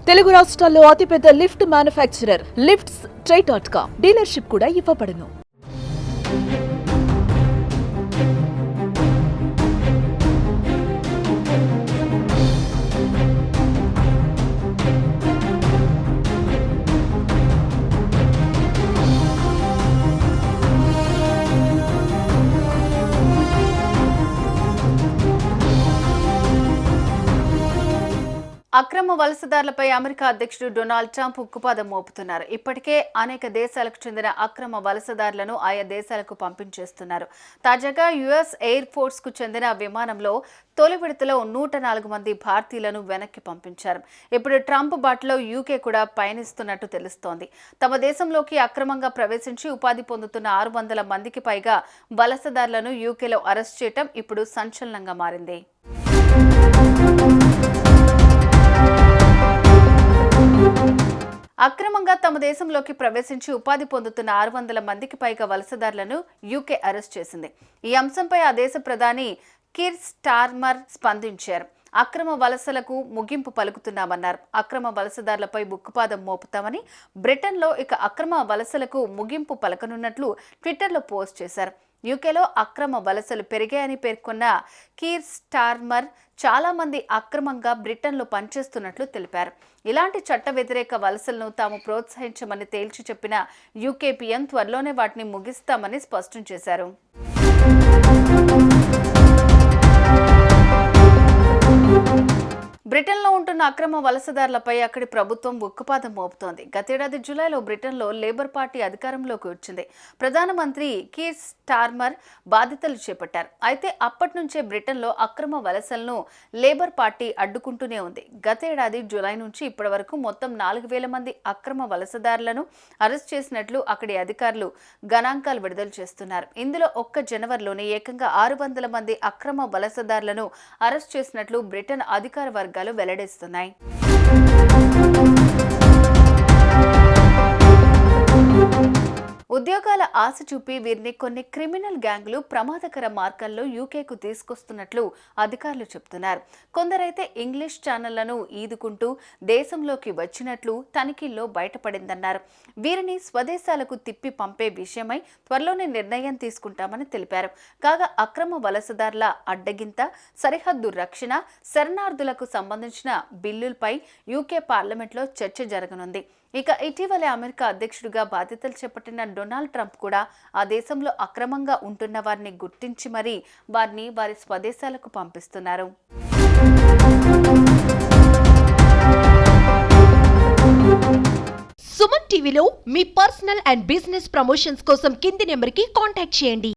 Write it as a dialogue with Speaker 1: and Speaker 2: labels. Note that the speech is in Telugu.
Speaker 1: తెలుగు రాష్ట్రాల్లో అతిపెద్ద లిఫ్ట్ మ్యానుఫ్యాక్చరర్ లిఫ్ట్స్ ట్రై.com డీలర్షిప్ కూడా ఇవ్వబడును.
Speaker 2: అక్రమ వలసదారులపై అమెరికా అధ్యక్షుడు డొనాల్డ్ ట్రంప్ ఉక్కుపాదం మోపుతున్నారు. ఇప్పటికే అనేక దేశాలకు చెందిన అక్రమ వలసదారులను ఆయా దేశాలకు పంపించేస్తున్నారు. తాజాగా యుఎస్ ఎయిర్ ఫోర్స్ కు చెందిన విమానంలో తొలి విడతలో 104 మంది భారతీయులను వెనక్కి పంపించారు. ఇప్పుడు ట్రంప్ బాటలో యూకే కూడా పయనిస్తున్నట్టు తెలుస్తోంది. తమ దేశంలోకి అక్రమంగా ప్రవేశించి ఉపాధి పొందుతున్న 600 మందికి పైగా వలసదారులను యూకేలో అరెస్ట్ చేయడం ఇప్పుడు సంచలనంగా మారింది. అక్రమంగా తమ దేశంలోకి ప్రవేశించి ఉపాధి పొందుతున్న 600 మందికి పైగా వలసదారులను యూకే అరెస్ట్ చేసింది. ఈ అంశంపై ఆ దేశ ప్రధాని కీర్ స్టార్మర్ స్పందించారు. అక్రమ వలసలకు ముగింపు పలుకుతున్నామన్నారు. అక్రమ వలసదారులపై ఉక్కుపాదం మోపుతామని, బ్రిటన్లో ఇక అక్రమ వలసలకు ముగింపు పలకనున్నట్లు ట్విట్టర్లో పోస్ట్ చేశారు. యూకేలో అక్రమ వలసలు పెరిగాయని పేర్కొన్న కీర్ స్టార్మర్ చాలా మంది అక్రమంగా బ్రిటన్లో పనిచేస్తున్నట్లు తెలిపారు. ఇలాంటి చట్ట వ్యతిరేక వలసలను తాము ప్రోత్సహించమని తేల్చి చెప్పిన యూకే పీఎం త్వరలోనే వాటిని ముగిస్తామని స్పష్టం చేశారు. బ్రిటన్లో ఉంటున్న అక్రమ వలసదారులపై అక్కడి ప్రభుత్వం ఉక్కుపాదం మోపుతోంది. గతేడాది జూలైలో బ్రిటన్లో లేబర్ పార్టీ అధికారంలోకి వచ్చింది. ప్రధానమంత్రి కీర్ స్టార్మర్ బాధ్యతలు చేపట్టారు. అయితే అప్పటి నుంచే బ్రిటన్లో అక్రమ వలసలను లేబర్ పార్టీ అడ్డుకుంటూనే ఉంది. గతేడాది జూలై నుంచి ఇప్పటి వరకు మొత్తం 4000 మంది అక్రమ వలసదారులను అరెస్ట్ చేసినట్లు అక్కడి అధికారులు గణాంకాలు విడుదల చేస్తున్నారు. ఇందులో ఒక్క జనవరిలోనే ఏకంగా 600 మంది అక్రమ వలసదారులను అరెస్ట్ చేసినట్లు బ్రిటన్ అధికార వర్గాలు వెల్లడిస్తున్నాయి. ఉద్యోగాల ఆశ చూపి వీరిని కొన్ని క్రిమినల్ గ్యాంగులు ప్రమాదకర మార్గాల్లో యూకేకు తీసుకొస్తున్నట్లు అధికారులు చెబుతున్నారు. కొందరైతే ఇంగ్లీష్ ఛానళ్లను ఈదుకుంటూ దేశంలోకి వచ్చినట్లు తనిఖీల్లో బయటపడిందన్నారు. వీరిని స్వదేశాలకు తిప్పి పంపే విషయమై త్వరలోనే నిర్ణయం తీసుకుంటామని తెలిపారు. కాగా అక్రమ వలసదారుల అడ్డగింత, సరిహద్దు రక్షణ, శరణార్థులకు సంబంధించిన బిల్లులపై యూకే పార్లమెంట్లో చర్చ జరగనుంది. ఇక ఇటీవలే అమెరికా అధ్యక్షుడిగా బాధ్యతలు చేపట్టిన డొనాల్డ్ ట్రంప్ కూడా ఆ దేశంలో అక్రమంగా ఉంటున్న వారిని గుర్తించి మరీ వారిని వారి స్వదేశాలకు పంపిస్తున్నారు.
Speaker 3: సుమన్ టీవీలో మీ పర్సనల్ అండ్ బిజినెస్ ప్రమోషన్స్ కోసం కింది నెంబర్కి కాంటాక్ట్ చేయండి.